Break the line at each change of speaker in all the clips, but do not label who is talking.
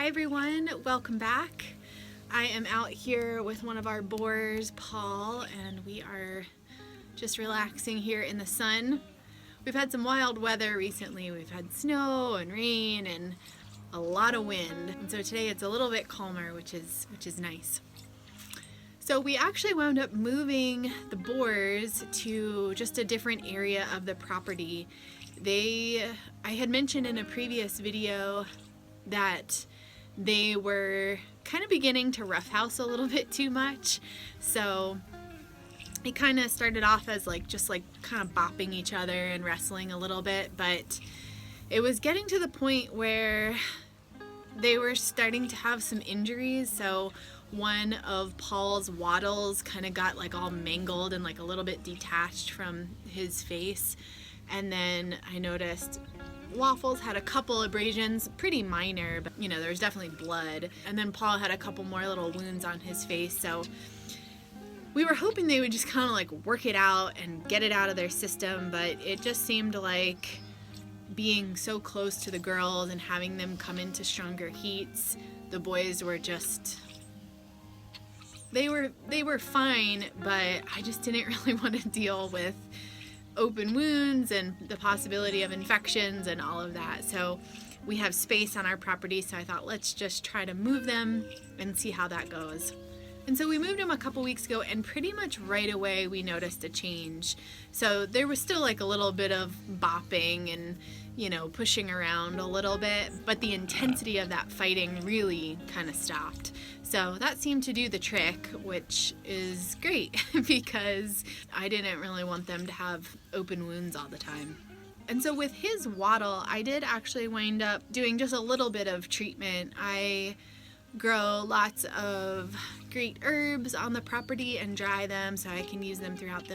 Hi everyone, welcome back. I am out here with one of our boars, Paul, and we are just relaxing here in the sun. We've had some wild weather recently. We've had snow and rain and a lot of wind. And so today it's a little bit calmer, which is nice. So we actually wound up moving the boars to just a different area of the property. I had mentioned in a previous video that they were kind of beginning to roughhouse a little bit too much. So it kind of started off as just kind of bopping each other and wrestling a little bit, but it was getting to the point where they were starting to have some injuries. So one of Paul's wattles kind of got all mangled and a little bit detached from his face. And then I noticed Waffles had a couple abrasions, pretty minor, but there was definitely blood. And then Paul had a couple more little wounds on his face. So we were hoping they would just kind of work it out and get it out of their system, but it just seemed like being so close to the girls and having them come into stronger heats, the boys were just, they were fine, but I just didn't really want to deal with open wounds and the possibility of infections and all of that. So we have space on our property, so I thought let's just try to move them and see how that goes. And so we moved them a couple weeks ago, and pretty much right away we noticed a change. So there was still a little bit of bopping and pushing around a little bit, but the intensity of that fighting really kind of stopped. So that seemed to do the trick, which is great because I didn't really want them to have open wounds all the time. And so with his wattle, I did actually wind up doing just a little bit of treatment. I grow lots of great herbs on the property and dry them so I can use them throughout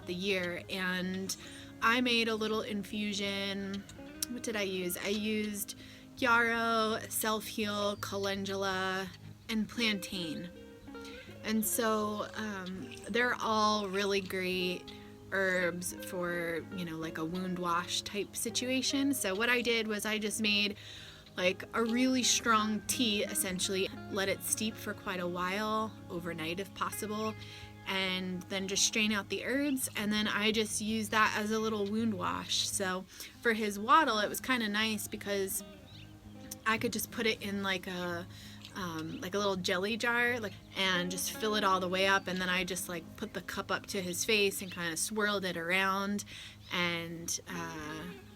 the year. And I made a little infusion. What did I use? I used yarrow, self-heal, calendula, and plantain. And so they're all really great herbs for a wound wash type situation. So what I did was I just made a really strong tea, essentially, let it steep for quite a while, overnight if possible, and then just strain out the herbs, and then I just use that as a little wound wash. So for his wattle, it was kind of nice because I could just put it in a little jelly jar, and just fill it all the way up, and then I just put the cup up to his face and kind of swirled it around, and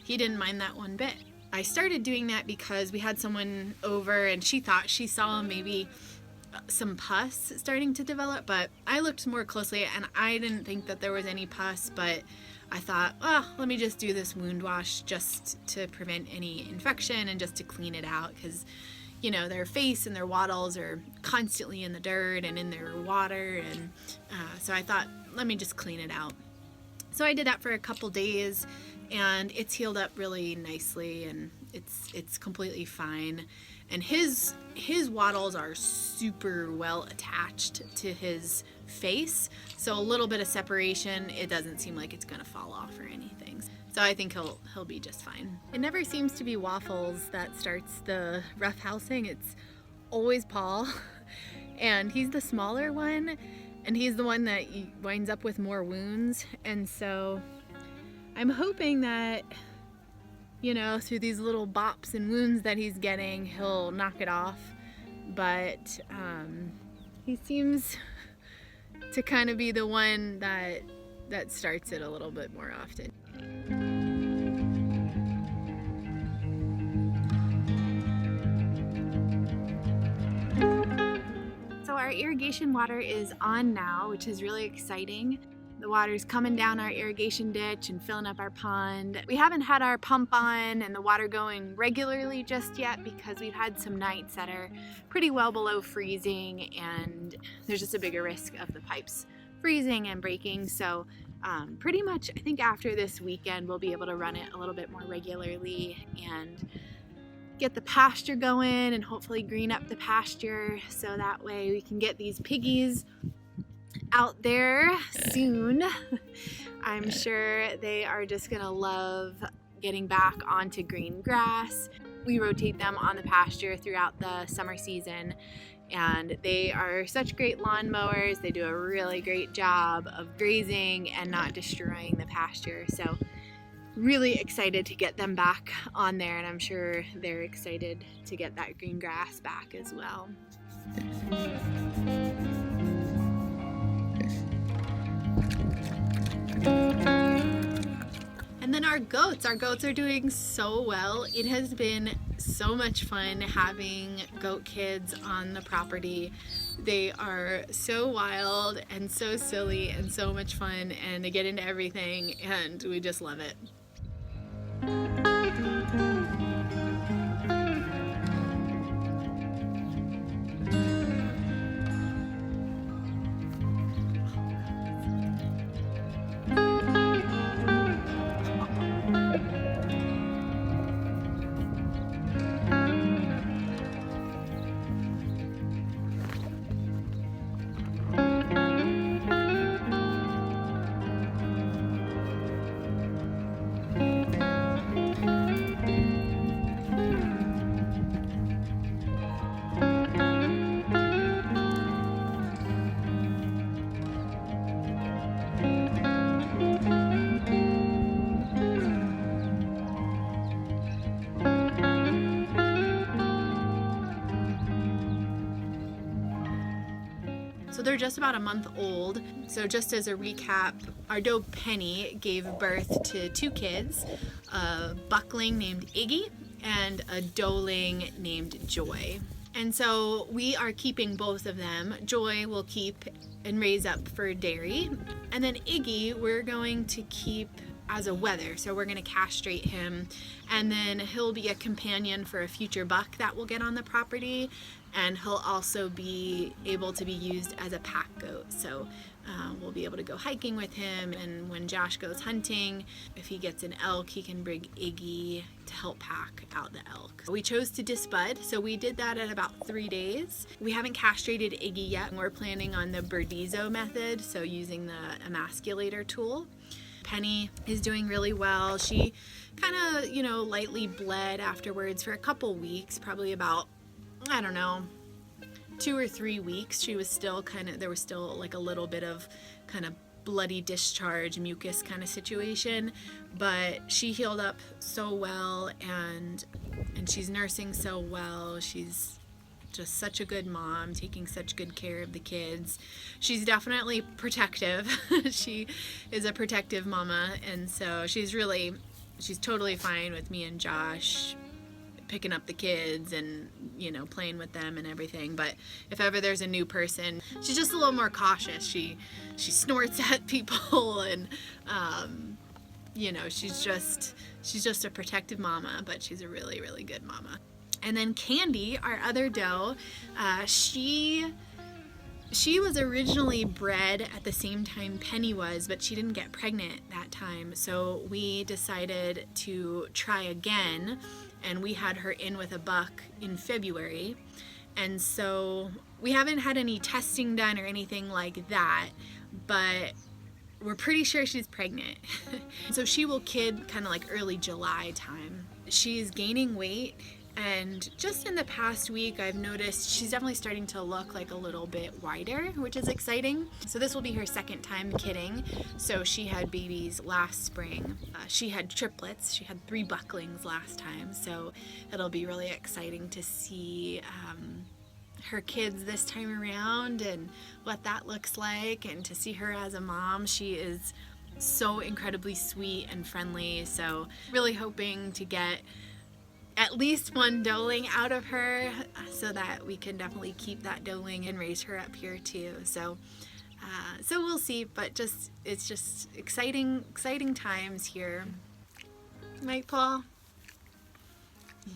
he didn't mind that one bit. I started doing that because we had someone over and she thought she saw maybe some pus starting to develop, but I looked more closely and I didn't think that there was any pus, but I thought, oh, let me just do this wound wash just to prevent any infection and just to clean it out, because their face and their wattles are constantly in the dirt and in their water, and so I thought, let me just clean it out. So I did that for a couple days, and it's healed up really nicely, and it's completely fine. And his wattles are super well attached to his face, so a little bit of separation, it doesn't seem like it's gonna fall off or anything. So I think he'll be just fine. It never seems to be Waffles that starts the roughhousing. It's always Paul, and he's the smaller one, and he's the one that winds up with more wounds. And so I'm hoping that through these little bops and wounds that he's getting, he'll knock it off. But he seems to kind of be the one that starts it a little bit more often. So our irrigation water is on now, which is really exciting. The water's coming down our irrigation ditch and filling up our pond. We haven't had our pump on and the water going regularly just yet because we've had some nights that are pretty well below freezing, and there's just a bigger risk of the pipes freezing and breaking. So pretty much I think after this weekend we'll be able to run it a little bit more regularly and get the pasture going and hopefully green up the pasture, so that way we can get these piggies out there soon. I'm sure they are just gonna love getting back onto green grass. We rotate them on the pasture throughout the summer season, and they are such great lawn mowers. They do a really great job of grazing and not destroying the pasture. So really excited to get them back on there, and I'm sure they're excited to get that green grass back as well. And then our goats are doing so well. It has been so much fun having goat kids on the property. They are so wild and so silly and so much fun, and they get into everything, and we just love it. So they're just about a month old. So just as a recap, our doe Penny gave birth to 2 kids, a buckling named Iggy and a doeling named Joy. And so we are keeping both of them. Joy will keep and raise up for dairy. And then Iggy, we're going to keep as a wether. So we're going to castrate him, and then he'll be a companion for a future buck that will get on the property, and he'll also be able to be used as a pack goat. So we'll be able to go hiking with him, and when Josh goes hunting, if he gets an elk, he can bring Iggy to help pack out the elk. We chose to disbud, so we did that at about 3 days. We haven't castrated Iggy yet. We're planning on the Burdizo method, so using the emasculator tool. Penny is doing really well. She kind of, lightly bled afterwards for a couple weeks, probably about, 2 or 3 weeks. She was still there was still like a little bit of kind of bloody discharge, mucus kind of situation, but she healed up so well, and she's nursing so well. She's just such a good mom, taking such good care of the kids. She's definitely protective. She is a protective mama, and so she's totally fine with me and Josh picking up the kids and playing with them and everything. But if ever there's a new person, she's just a little more cautious. She snorts at people, and she's just a protective mama, but she's a really, really good mama. And then Candy, our other doe, she was originally bred at the same time Penny was, but she didn't get pregnant that time. So we decided to try again, and we had her in with a buck in February. And so we haven't had any testing done or anything like that, but we're pretty sure she's pregnant. So she will kid kind of like early July time. She's gaining weight, and just in the past week I've noticed she's definitely starting to look like a little bit wider, which is exciting. So this will be her second time kidding. So she had babies last spring. She had triplets. She had 3 bucklings last time. So it'll be really exciting to see her kids this time around and what that looks like, and to see her as a mom. She is so incredibly sweet and friendly. So really hoping to get at least one doeling out of her, so that we can definitely keep that doeling and raise her up here too. So we'll see, but it's just exciting times here. Right, Paul? Yeah.